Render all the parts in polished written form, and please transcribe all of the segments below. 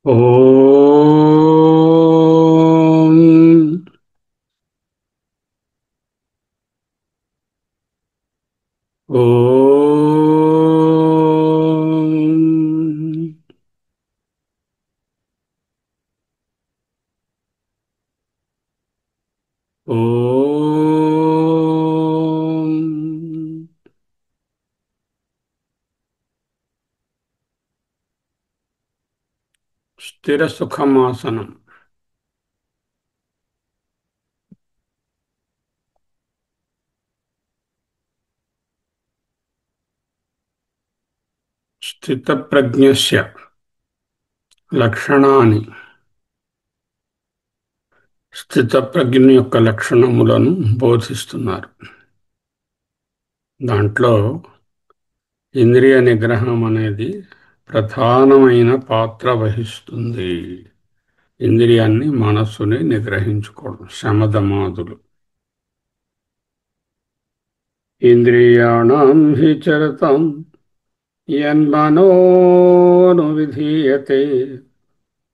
ఓం ఓం ఓం స్థిర సుఖమాసనం. స్థితప్రజ్ఞస్య లక్షణాని. స్థితప్రజ్ఞ యొక్క లక్షణములను బోధిస్తున్నారు. దాంట్లో ఇంద్రియ నిగ్రహం అనేది ప్రధానమైన పాత్ర వహిస్తుంది. ఇంద్రియాన్ని మనస్సుని నిగ్రహించుకోవడం శమదమాదులు. ఇంద్రియాణం హి చరతాం యన్మనోనువిధీయతే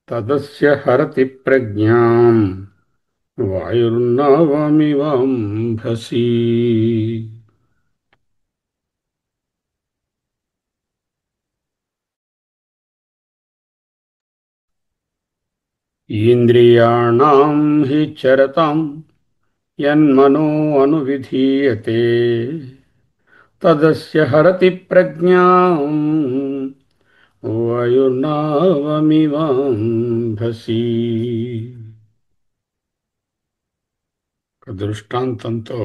తదస్య హరతి ప్రజ్ఞాం వాయుర్నావమివాంభసి. ఇంద్రియాణం హి చరతాం యన్మనో అనువిధీయతే తదస్య హరతి ప్రజ్ఞాం వాయుర్నావమివాంభసి. ఒక దృష్టాంతంతో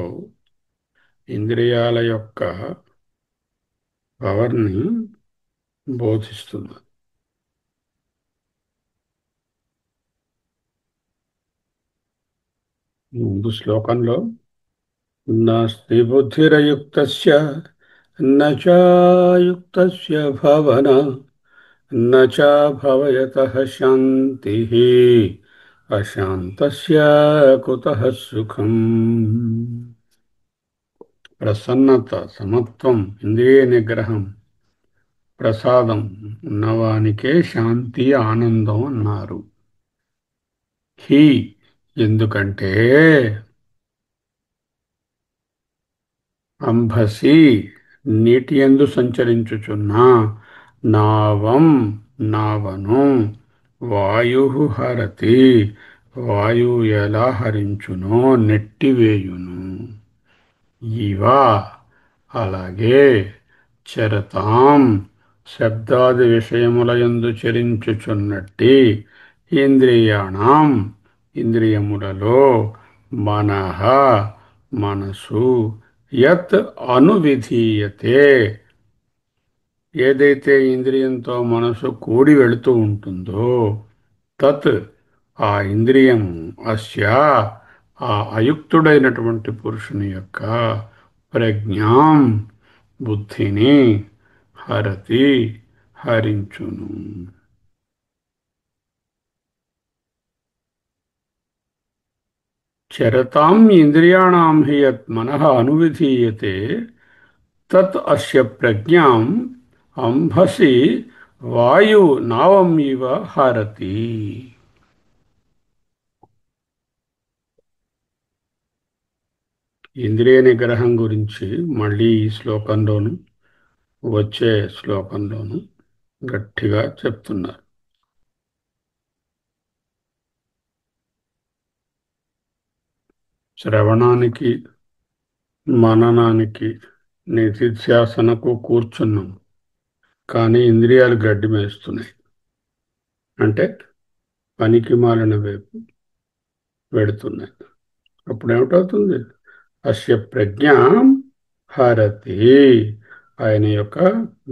ఇంద్రియాల యొక్క పవర్ని బోధిస్తుంది. ముందు శ్లోకంలో నాస్తి బుద్ధిరయుక్తస్య నచ యుక్తస్య భావన నచ భవయతః శాంతిః అశాంతస్య కుతః సుఖం. ప్రసన్నత, సమత్వం, ఇంద్రియ నిగ్రహం, ప్రసాదం ఉన్నవానికే శాంతి, ఆనందం అన్నారు. హి ఎందుకంటే అంభసి నీటి యందు సంచరించుచున్నా నావం నావను వాయు హరతి వాయువు ఎలా హరించునో నెట్టివేయును. ఇవా అలాగే చరతాం శబ్దాది విషయములయందు చరించుచున్నట్టి ఇంద్రియాణం ఇంద్రియములలో మనః మనసు యత్ అనువిధీయతే ఏదైతే ఇంద్రియంతో మనసు కూడి వెళుతూ ఉంటుందో తత్ ఆ ఇంద్రియము అస్య ఆ అయుక్తుడైనటువంటి పురుషుని యొక్క ప్రజ్ఞాం బుద్ధిని హరతి హరించును. చరతాం ఇంద్రియాణం హి యత్ మనః అనువిధీయతే తత్ అస్య ప్రజ్ఞాం అంభసి వాయు నావం ఇవ హరతి. ఇంద్రియ నిగ్రహం గురించి మళ్ళీ ఈ శ్లోకంలోను వచ్చే శ్లోకంలోను గట్టిగా చెప్తున్నారు. శ్రవణానికి మననానికి నిధిధ్యాసనకు కూర్చున్నాం, కానీ ఇంద్రియాలు గడ్డి మేస్తున్నాయి. అంటే పనికి మాలిన వైపు వెడుతున్నాయి. అప్పుడు ఏమిటవుతుంది? అస్య ప్రజ్ఞాం హరతి ఆయన యొక్క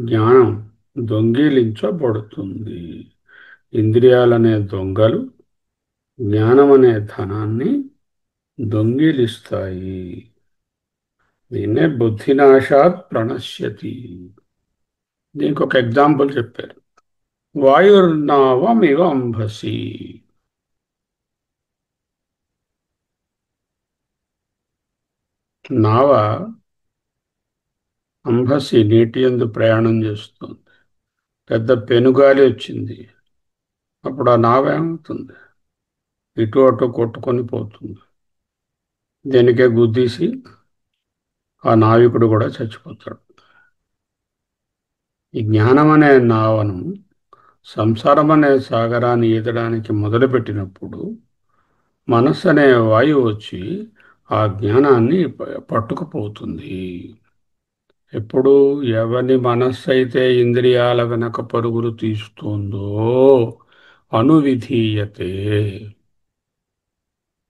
జ్ఞానం దొంగిలించబడుతుంది. ఇంద్రియాలనే దొంగలు జ్ఞానమనే ధనాన్ని దొంగిలిస్తాయి. దీన్నే బుద్ధినాశాత్ ప్రణశ్యతి. దీనికి ఒక ఎగ్జాంపుల్ చెప్పారు. వాయుర్నావమివ అంభసి. నావ అంభసి నీటి యందు ప్రయాణం చేస్తుంది. పెద్ద పెనుగాలి వచ్చింది, అప్పుడు ఆ నావేమవుతుంది? ఇటు అటు కొట్టుకొని పోతుంది. దేనికే గుద్దీసి ఆ నావికుడు కూడా చచ్చిపోతాడు. ఈ జ్ఞానం అనే నావను సంసారం అనే సాగరాన్ని ఈదడానికి మొదలుపెట్టినప్పుడు మనస్సు అనే వాయువు వచ్చి ఆ జ్ఞానాన్ని పట్టుకుపోతుంది. ఎప్పుడు ఎవని మనస్సు అయితే ఇంద్రియాల వెనక పరుగులు తీస్తుందో అనువిధీయతే.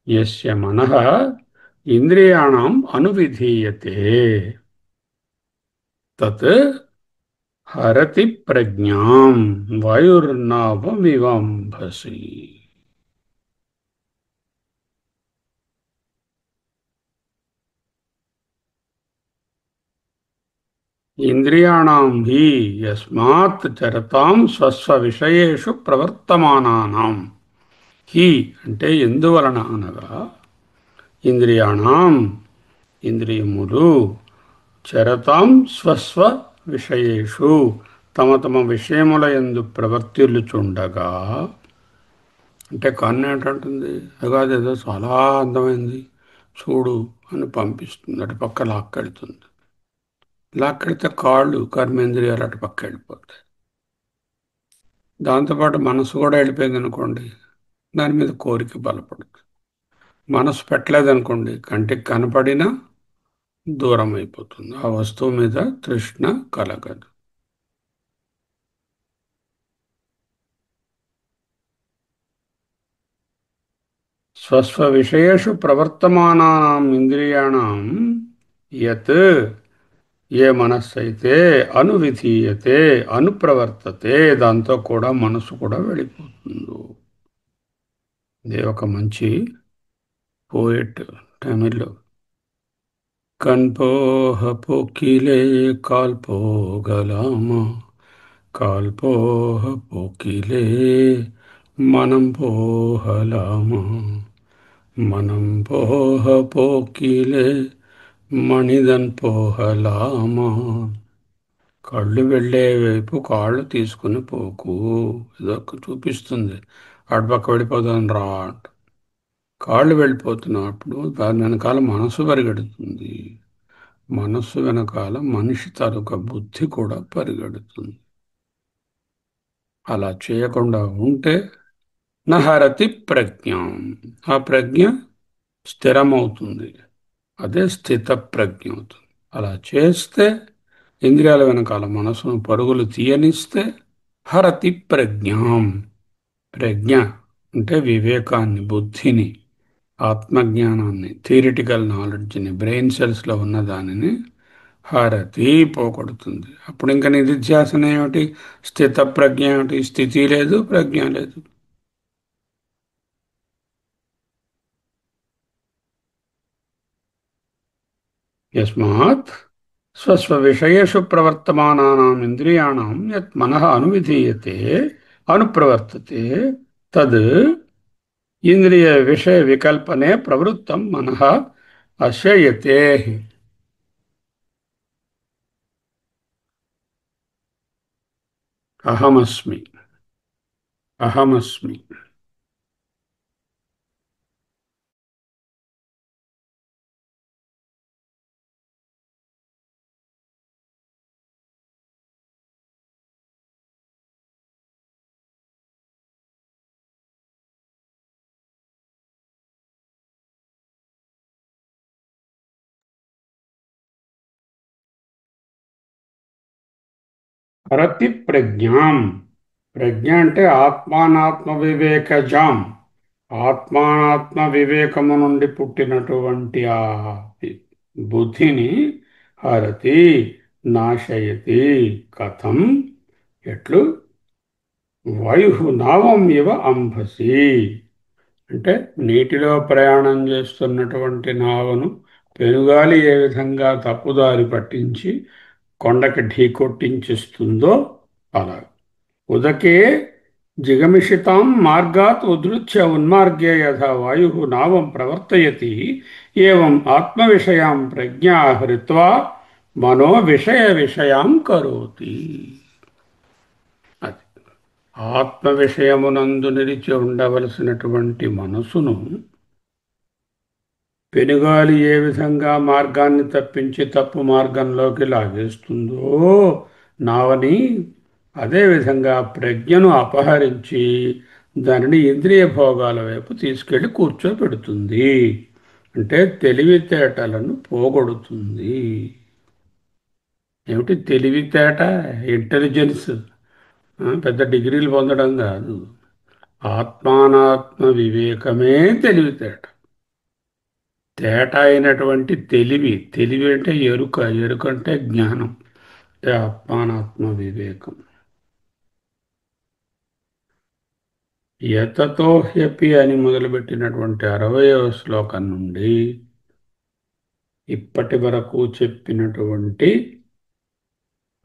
యస్య మనః ఇంద్రియాణం అనువిధీయతే తత్ హరతి ప్రజ్ఞాం వాయుర్నావమివాంభసి. ఇంద్రియాణం హి యస్మాత్ చరతాం స్వస్వ విషయేషు ప్రవర్తమానానాం. హి అంటే ఎందువలన అనగా ఇంద్రియాణం ఇంద్రియములు చరతాం స్వస్వ విషయేషు తమ తమ విషయముల యందు ప్రవర్తిల్లుచుండగా. అంటే కన్ను ఏంటంటుంది? అగాదు ఏదో చాలా అందమైంది చూడు అని పంపిస్తుంది, అటు పక్క లాక్కెళ్తుంది. లాక్కెడితే కాళ్ళు కర్మేంద్రియాలు అటు పక్క వెళ్ళిపోతాయి. దాంతోపాటు మనసు కూడా వెళ్ళిపోయింది అనుకోండి, దాని మీద కోరిక బలపడుతుంది. మనసు పెట్టలేదనుకోండి, కంటికి కనపడినా దూరం అయిపోతుంది, ఆ వస్తువు మీద తృష్ణ కలగదు. స్వస్వ విషయేషు ప్రవర్తమానానాం ఇంద్రియాణం యత్ ఏ మనస్సు అయితే అనువిధీయతే అనుప్రవర్తతే దాంతో కూడా మనసు కూడా వెళ్ళిపోతుంది. ఇది ఒక మంచి పోయిట్ తమిళ్లో. కన్పోహ పోకిలే కాల్పోగలామా కాల్పోహ పోకిలే మనం పోహలామా మనం పోహ పోకిలే మణిదన్ పోహలామా. కళ్ళు వెళ్ళే వైపు కాళ్ళు తీసుకుని పోకు. ఇదొక చూపిస్తుంది, అటుపక్క వెళ్ళిపోదాం రా అంట. కాళ్ళు వెళ్ళిపోతున్నప్పుడు దాని వెనకాల మనసు పరిగెడుతుంది. మనస్సు వెనకాల మనిషి తాలూకా బుద్ధి కూడా పరిగెడుతుంది. అలా చేయకుండా ఉంటే నహరతి ప్రజ్ఞం, ఆ ప్రజ్ఞ స్థిరమవుతుంది. అదే స్థిత ప్రజ్ఞ అవుతుంది. అలా చేస్తే ఇంద్రియాల వెనకాల మనసును పరుగులు తీయనిస్తే హరతి ప్రజ్ఞాం. ప్రజ్ఞ అంటే వివేకాన్ని, బుద్ధిని, ఆత్మజ్ఞానాన్ని, థియరిటికల్ నాలెడ్జ్ని, బ్రెయిన్ సెల్స్లో ఉన్న దానిని హారతి పోగొడుతుంది. అప్పుడు ఇంకా నిధిధ్యాసన ఏమిటి? స్థిత ప్రజ్ఞ ఏమిటి? స్థితి లేదు, ప్రజ్ఞ లేదు. యస్మాత్ స్వస్వ విషయేషు ప్రవర్తమానానాం ఇంద్రియాణం యత్ మనః అనువిధీయతే అనుప్రవర్తతే తద్ ఇంద్రియ విషయ వికల్పనే ప్రవృత్తం మనః అస్య యతేః. అహమస్మి అహమస్మి. హరతి ప్రజ్ఞాం. ప్రజ్ఞ అంటే ఆత్మానాత్మ వివేకజాం. ఆత్మానాత్మ వివేకము నుండి పుట్టినటువంటి ఆ బుద్ధిని హరతి, నాశయతి. కథం? ఎట్లు? వాయు నావం ఇవ అంబసి. అంటే నీటిలో ప్రయాణం చేస్తున్నటువంటి నావను పెనుగాలి ఏ విధంగా తప్పుదారి పట్టించి కొండకి ఢీకొట్టించిస్తుందో అలా. ఉదకే జిగమిషితాం మార్గాత్ ఉద్ధృత్య ఉన్మార్గే యథా వాయు నావం ప్రవర్తయతి ఏవం ఆత్మవిషయాం ప్రజ్ఞా హృత్వా మనో విషయ విషయాం కరోతి. అది ఆత్మ విషయమునందు నిలిచి ఉండవలసినటువంటి మనసును పెనుగాలి ఏ విధంగా మార్గాన్ని తప్పించి తప్పు మార్గంలోకి లాగేస్తుందో నావని, అదేవిధంగా ప్రజ్ఞను అపహరించి దానిని ఇంద్రియ భోగాల వైపు తీసుకెళ్లి కూర్చోబెడుతుంది. అంటే తెలివితేటలను పోగొడుతుంది. ఏమిటి తెలివితేట? ఇంటెలిజెన్స్ పెద్ద డిగ్రీలు పొందడం కాదు. ఆత్మానాత్మ వివేకమే తెలివితేట. తేట అయినటువంటి తెలివి. తెలివి అంటే ఎరుక. ఎరుక అంటే జ్ఞానం. అంటే ఆత్మానాత్మ వివేకం. యతతో హ్యపి అని మొదలుపెట్టినటువంటి 60వ శ్లోకం నుండి ఇప్పటి వరకు చెప్పినటువంటి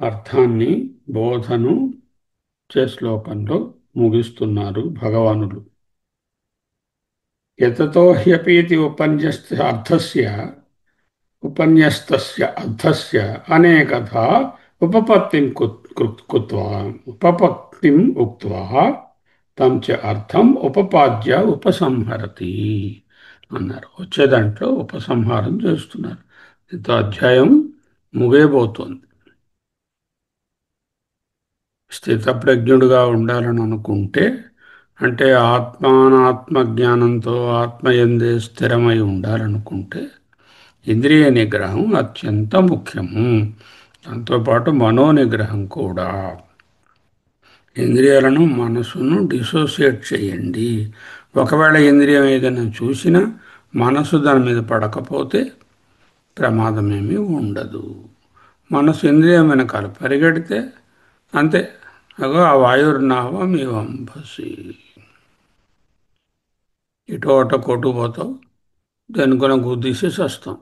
అర్థాన్ని, బోధను శ్లోకంలో ముగిస్తున్నారు భగవానులు. యతతో హ్యపీతి ఉపన్యస్తస్య అర్థస్య అనేకథా ఉపపత్తిం కృత్వా ఉపపత్తిం ఉక్త్వా తం చ అర్థం ఉపపాద్య ఉపసంహరతి అన్నారు. వచ్చే దాంట్లో ఉపసంహారం చేస్తున్నారు. ఇంత అధ్యాయం ముగియబోతోంది. స్థితప్రజ్ఞుడుగా ఉండాలని అనుకుంటే, అంటే ఆత్మానాత్మ జ్ఞానంతో ఆత్మయందే స్థిరమై ఉండాలనుకుంటే ఇంద్రియ నిగ్రహం అత్యంత ముఖ్యము. దాంతోపాటు మనోనిగ్రహం కూడా. ఇంద్రియాలను, మనసును డిసోసియేట్ చేయండి. ఒకవేళ ఇంద్రియం ఏదైనా చూసినా మనసు దాని మీద పడకపోతే ప్రమాదమేమీ ఉండదు. మనసు ఇంద్రియం వెనకాల పరిగెడితే అంతే. అగో ఆ వాయుర్నావమివంభసి. ఇటో అటో కొట్టుకుపోతావు, దేనికొన గుద్దీసేసి వస్తాం.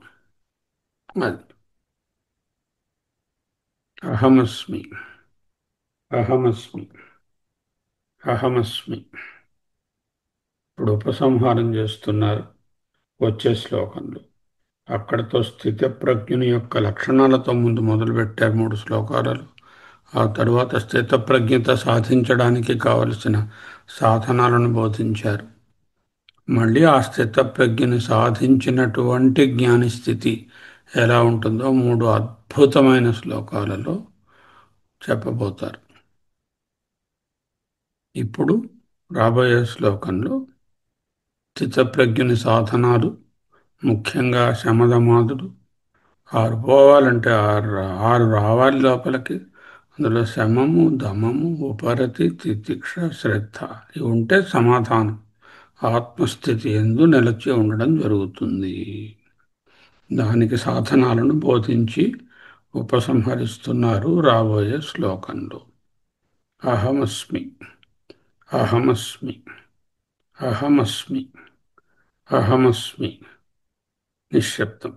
అది అహమస్మి, అహమస్మి, అహమస్మి. ఇప్పుడు ఉపసంహారం చేస్తున్నారు వచ్చే శ్లోకంలో. అక్కడితో స్థితప్రజ్ఞుని యొక్క లక్షణాలతో ముందు మొదలుపెట్టారు 3 శ్లోకాలలో. ఆ తరువాత స్థితప్రజ్ఞత సాధించడానికి కావలసిన సాధనాలను బోధించారు. మళ్ళీ ఆ స్థితప్రజ్ఞని సాధించినటువంటి జ్ఞాని స్థితి ఎలా ఉంటుందో 3 అద్భుతమైన శ్లోకాలలో చెప్పబోతారు. ఇప్పుడు రాబోయే శ్లోకంలో స్థితప్రజ్ఞుని సాధనాలు, ముఖ్యంగా శమదమాదులు 6 పోవాలంటే 6 రావాలి లోపలికి. అందులో శమము, దమము, ఉపరతి, తితిక్ష, శ్రద్ధ ఇవి ఉంటే సమాధానం ఆత్మస్థితి యందు నిలిచి ఉండడం జరుగుతుంది. దానికి సాధనాలను బోధించి ఉపసంహరిస్తున్నారు రాబోయే శ్లోకంలో. అహమస్మి, అహమస్మి, అహమస్మి, అహమస్మి. నిశ్శబ్దం.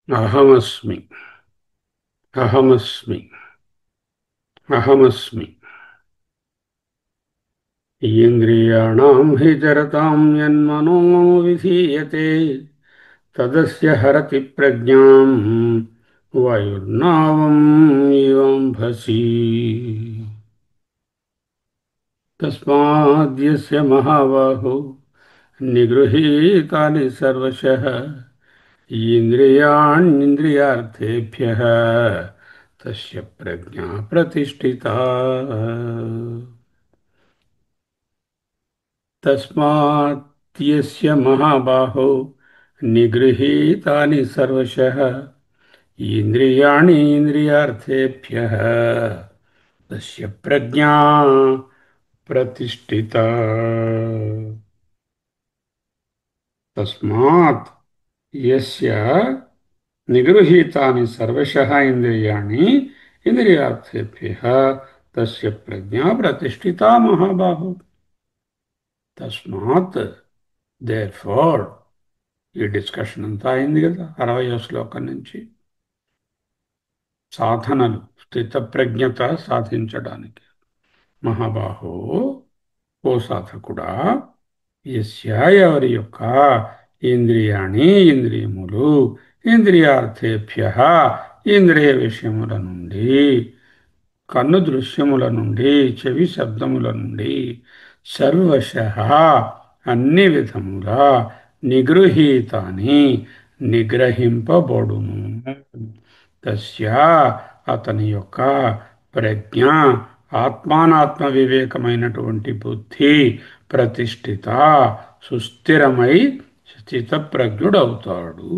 అహమస్మి, అహమస్మి, అహమస్మి. ఇంద్రియాణం హి చరతాం యన్మనో విధీయతే తదస్య హరతి ప్రజ్ఞాం వాయుర్నావం ఇవాంభసి. తస్మాద్యస్య మహాబాహో నిగృహీతాని సర్వశః ఇంద్రియాణ్యింద్రియార్థేభ్యః తస్య ప్రజ్ఞా ప్రతిష్ఠితా. తస్మాత్ మహాబాహో నిగృహీతాని సర్వశః ఇంద్రియాణి ఇంద్రియార్థేభ్యః తస్య ప్రజ్ఞా ప్రతిష్ఠిత. తస్మాత్ యస్య నిగృహీతాని సర్వశః ఇంద్రియాణి ఇంద్రియార్థేభ్యః తస్య ప్రజ్ఞా ప్రతిష్ఠితా మహాబాహో. తస్మాత్ దేర్ ఫోర్, ఈ డిస్కషన్ అంతా అయింది కదా 60వ శ్లోకం నుంచి. సాధనలు స్థితప్రజ్ఞత సాధించడానికి. మహాబాహో, ఓ సాధకుడా, యస్య ఎవరి యొక్క ఇంద్రియాణి ఇంద్రియములు ఇంద్రియార్థేభ్య ఇంద్రియ విషయముల నుండి, కన్ను దృశ్యముల నుండి, చెవి శబ్దముల నుండి, సర్వశః అన్ని విధములా నిగృహీతాని నిగ్రహింపబడును. తస్య అతని యొక్క ప్రజ్ఞ ఆత్మానాత్మ వివేకమైనటువంటి బుద్ధి ప్రతిష్ఠిత సుస్థిరమై స్థితప్రజ్ఞుడవుతాడు.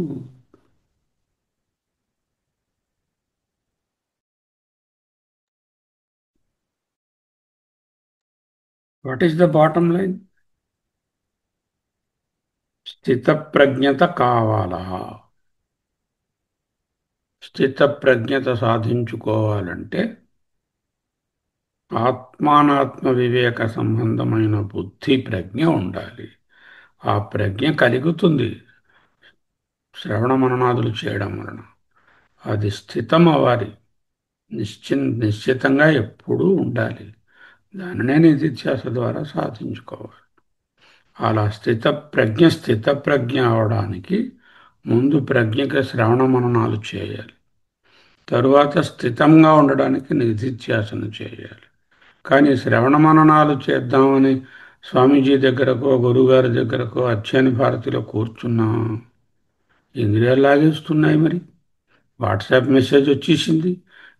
What is the bottom line? స్థితప్రజ్ఞత కావాలా? స్థితప్రజ్ఞత సాధించుకోవాలంటే ఆత్మానాత్మ వివేక సంబంధమైన బుద్ధి ప్రజ్ఞ ఉండాలి. ఆ ప్రజ్ఞ కలుగుతుంది శ్రవణ మననాదులు చేయడం వలన. అది స్థితం అవ్వాలి, నిశ్చితంగా ఎప్పుడూ ఉండాలి. దానినే నిధిధ్యాస ద్వారా సాధించుకోవాలి. అలా స్థితప్రజ్ఞ అవడానికి ముందు ప్రజ్ఞకి శ్రవణ మననాలు చేయాలి. తరువాత స్థితంగా ఉండడానికి నిధిధ్యాసన చేయాలి. కానీ శ్రవణ మననాలు చేద్దామని స్వామీజీ దగ్గరకో గురువుగారి దగ్గరకో అధ్యయన భారతిలో కూర్చున్నా ఇంద్రియాలు లాగేస్తున్నాయి. మరి వాట్సాప్ మెసేజ్ వచ్చేసింది,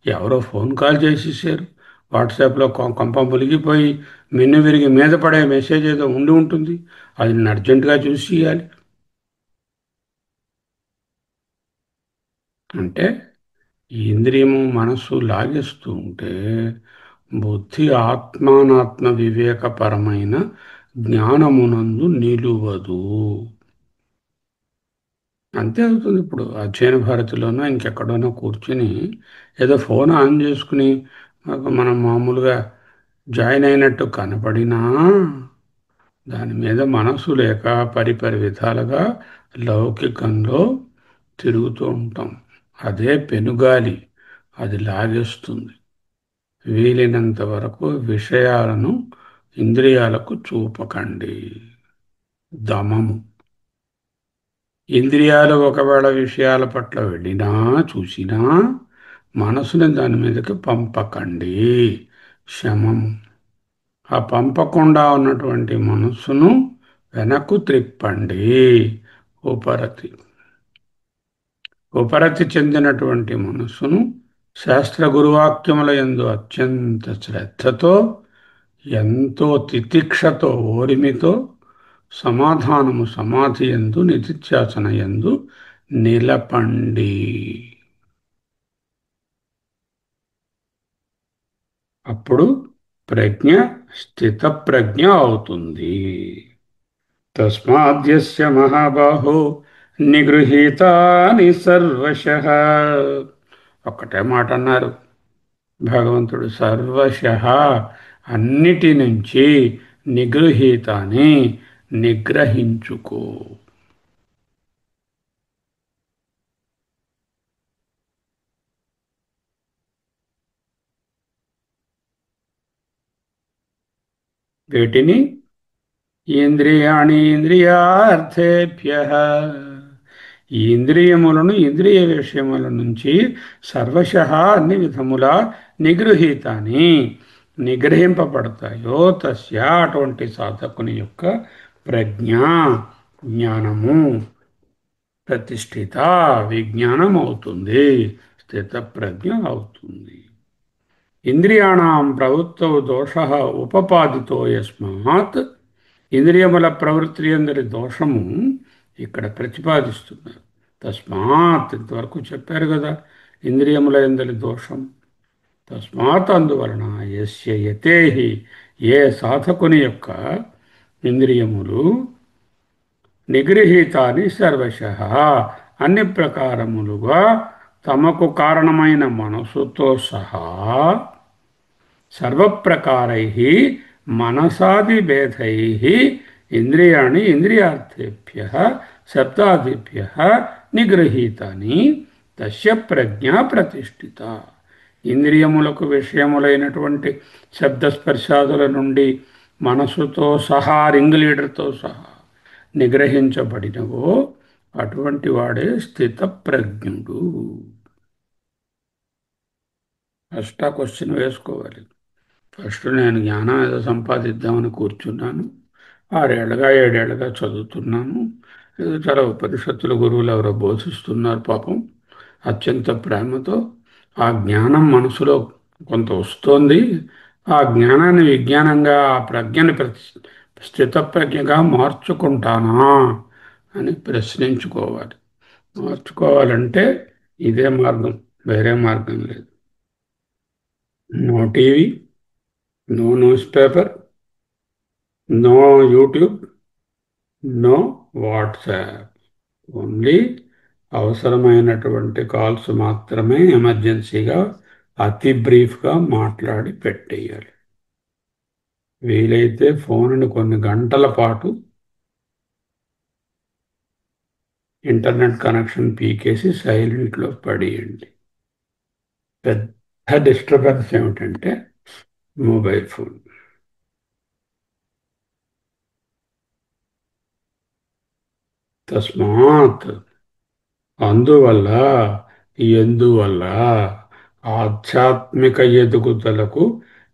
ఎవరో ఫోన్ కాల్ చేసేసారు, వాట్సాప్లో కొంప మునిగిపోయి మిన్ను విరిగి మీద పడే మెసేజ్ ఏదో ఉండి ఉంటుంది, అది నేను అర్జెంటుగా చూసి ఇవ్వాలి. అంటే ఇంద్రియము మనస్సు లాగేస్తూ ఉంటే బుద్ధి ఆత్మానాత్మ వివేకపరమైన జ్ఞానమునందు నిలువదు. అంతే అవుతుంది. ఇప్పుడు అధ్యయన భారతిలోనో ఇంకెక్కడోనో కూర్చుని ఏదో ఫోన్ ఆన్ చేసుకుని మనం మామూలుగా జాయిన్ అయినట్టు కనపడినా దాని మీద మనసు లేక పరిపరి విధాలుగా లౌకికంలో తిరుగుతూ ఉంటాం. అదే పెనుగాలి, అది లాగేస్తుంది. వీలైనంత వరకు విషయాలను ఇంద్రియాలకు చూపకండి. దమము. ఇంద్రియాలు ఒకవేళ విషయాల పట్ల వెళ్ళినా చూసినా మనసుని దాని మీదకి పంపకండి. శమం. ఆ పంపకుండా ఉన్నటువంటి మనస్సును వెనక్కు త్రిప్పండి. ఉపరతి. ఉపరతి చెందినటువంటి మనస్సును శాస్త్ర గురువాక్యముల యందు అత్యంత శ్రద్ధతో, ఎంతో తితిక్షతో, ఓరిమితో సమాధానము సమాధి యందు నిధిధ్యాసన యందు నిలపండి. అప్పుడు ప్రజ్ఞ స్థితప్రజ్ఞ అవుతుంది. తస్మాద్యస్య మహాబాహో నిగృహీతాని సర్వశః. ఒక్కటే మాట అన్నారు భగవంతుడు. సర్వశః అన్నిటి నుంచి నిగృహీతాని నిగ్రహించుకో. వీటిని ఇంద్రియాణి ఇంద్రియార్థేభ్య, ఈ ఇంద్రియములను ఇంద్రియ విషయముల నుంచి సర్వశః అన్ని విధములా నిగృహీతాని నిగ్రహింపబడతాయో తస్య అటువంటి సాధకుని యొక్క ప్రజ్ఞ జ్ఞానము ప్రతిష్ఠిత విజ్ఞానం అవుతుంది, స్థిత ప్రజ్ఞ అవుతుంది. ఇంద్రియాణం ప్రవృత్తౌ దోష ఉపపాదితో యస్మాత్, ఇంద్రియముల ప్రవృత్తి అందరి దోషము ఇక్కడ ప్రతిపాదిస్తున్నారు. తస్మాత్ ఇంతవరకు చెప్పారు కదా, ఇంద్రియముల ఎందరి దోషం. తస్మాత్ అందువలన యస్య యతేహి, ఏ సాధకుని యొక్క ఇంద్రియములు నిగృహీతాని సర్వశః అన్ని ప్రకారములుగా తమకు కారణమైన మనసుతో సహా సర్వప్రకారై మనసాదిభేదై ఇంద్రియాణి ఇంద్రియార్థేభ్య శబ్దాదిభ్య నిగృహీతాని తస్య ప్రజ్ఞ ప్రతిష్ఠిత. ఇంద్రియములకు విషయములైనటువంటి శబ్దస్పర్శాదుల నుండి మనసుతో సహా రింగ్ లీడర్తో సహా నిగ్రహించబడినవో అటువంటి వాడే స్థిత ప్రజ్ఞుడు. ఫస్ట్ ఆ క్వశ్చన్ వేసుకోవాలి. ఫస్ట్ నేను జ్ఞానం ఏదో సంపాదిద్దామని కూర్చున్నాను, 6 ఏళ్ళుగా 7 ఏళ్ళుగా చదువుతున్నాను, ఏదో చాలా ఉపనిషత్తుల గురువులు ఎవరో బోధిస్తున్నారు పాపం అత్యంత ప్రేమతో. ఆ జ్ఞానం మనసులో కొంత వస్తోంది, ఆ జ్ఞానాన్ని విజ్ఞానంగా ఆ ప్రజ్ఞని స్థితప్రజ్ఞగా మార్చుకుంటానా అని ప్రశ్నించుకోవాలి. మార్చుకోవాలంటే ఇదే మార్గం, వేరే మార్గం లేదు. No TV, no newspaper, no YouTube, no WhatsApp. Only అవసరమైనటువంటి కాల్స్ మాత్రమే ఎమర్జెన్సీగా అతి బ్రీఫ్గా మాట్లాడి పెట్టేయాలి. వీలైతే ఫోన్ని కొన్ని గంటల పాటు ఇంటర్నెట్ కనెక్షన్ పీకేసి సైలెంట్లో పడేయండి. పెద్ద డిస్టర్బెన్స్ ఏమిటంటే మొబైల్ ఫోన్. తస్మాత్ అందువల్ల, ఎందువల్ల ఆధ్యాత్మిక ఎదుగుదలకు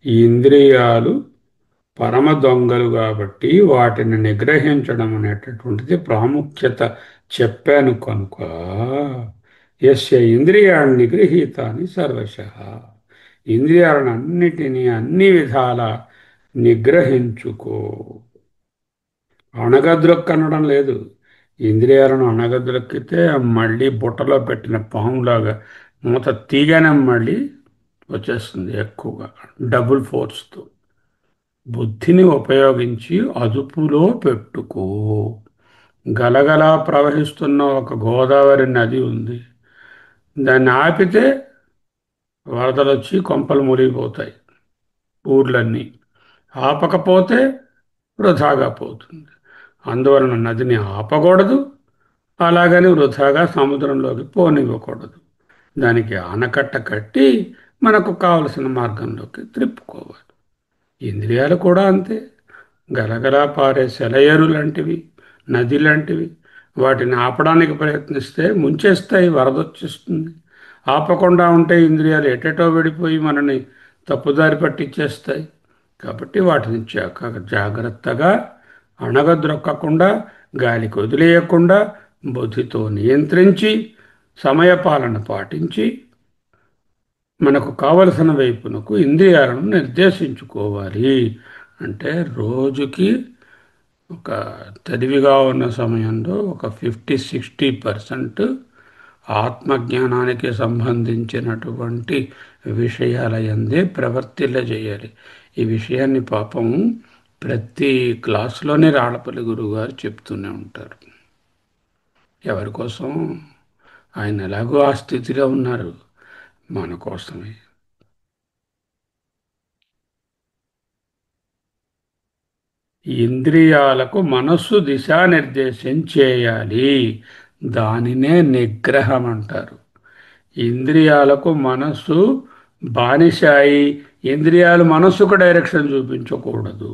ఈ ఇంద్రియాలు పరమ దొంగలు కాబట్టి వాటిని నిగ్రహించడం అనేటటువంటిది ప్రాముఖ్యత చెప్పాను కనుక. యస్య ఇంద్రియాన్ని నిగృహీతాని సర్వశః, ఇంద్రియాలను అన్నిటినీ అన్ని విధాల నిగ్రహించుకో. అణగద్రొక్కనడం లేదు. ఇంద్రియాలను అణగద్రొక్కితే మళ్ళీ బుట్టలో పెట్టిన పాములాగా మూత తీగానే మళ్ళీ వచ్చేస్తుంది ఎక్కువగా, డబుల్ ఫోర్స్తో. బుద్ధిని ఉపయోగించి అదుపులో పెట్టుకో. గలగలా ప్రవహిస్తున్న ఒక గోదావరి నది ఉంది, దాన్ని ఆపితే వరదలు వచ్చి కొంపలు మునిగిపోతాయి ఊర్లన్నీ. ఆపకపోతే వృధాగా పోతుంది. అందువలన నదిని ఆపకూడదు, అలాగని వృధాగా సముద్రంలోకి పోనివ్వకూడదు. దానికి ఆనకట్ట కట్టి మనకు కావలసిన మార్గంలోకి త్రిప్పుకోవాలి. ఇంద్రియాలు కూడా అంతే, గలగలా పారే సెలయేరు లాంటివి, నది లాంటివి. వాటిని ఆపడానికి ప్రయత్నిస్తే ముంచేస్తాయి, వరదొచ్చేస్తుంది. ఆపకుండా ఉంటే ఇంద్రియాలు ఎటెటో విడిపోయి మనని తప్పుదారి పట్టించేస్తాయి. కాబట్టి వాటిని జాగ్రత్తగా అణగద్రొక్కకుండా, గాలికి వదిలేయకుండా బుద్ధితో నియంత్రించి సమయపాలన పాటించి మనకు కావలసిన వైపునకు ఇంద్రియాలను నిర్దేశించుకోవాలి. అంటే రోజుకి ఒక తెలివిగా ఉన్న సమయంలో ఒక 50-60% ఆత్మజ్ఞానానికి సంబంధించినటువంటి విషయాల యందే ప్రవర్తిల్లజేయాలి. ఈ విషయాన్ని పాపం ప్రతి క్లాసులోనే రాళ్ళపల్లి గురువుగారు చెప్తూనే ఉంటారు. ఎవరి కోసం? ఆయన ఎలాగో ఆ స్థితిలో ఉన్నారు, మన కోసమే. ఇంద్రియాలకు మనస్సు దిశానిర్దేశం చేయాలి, దానినే నిగ్రహం అంటారు. ఇంద్రియాలకు మనస్సు బానిసాయి ఇంద్రియాలు మనస్సుకు డైరెక్షన్ చూపించకూడదు.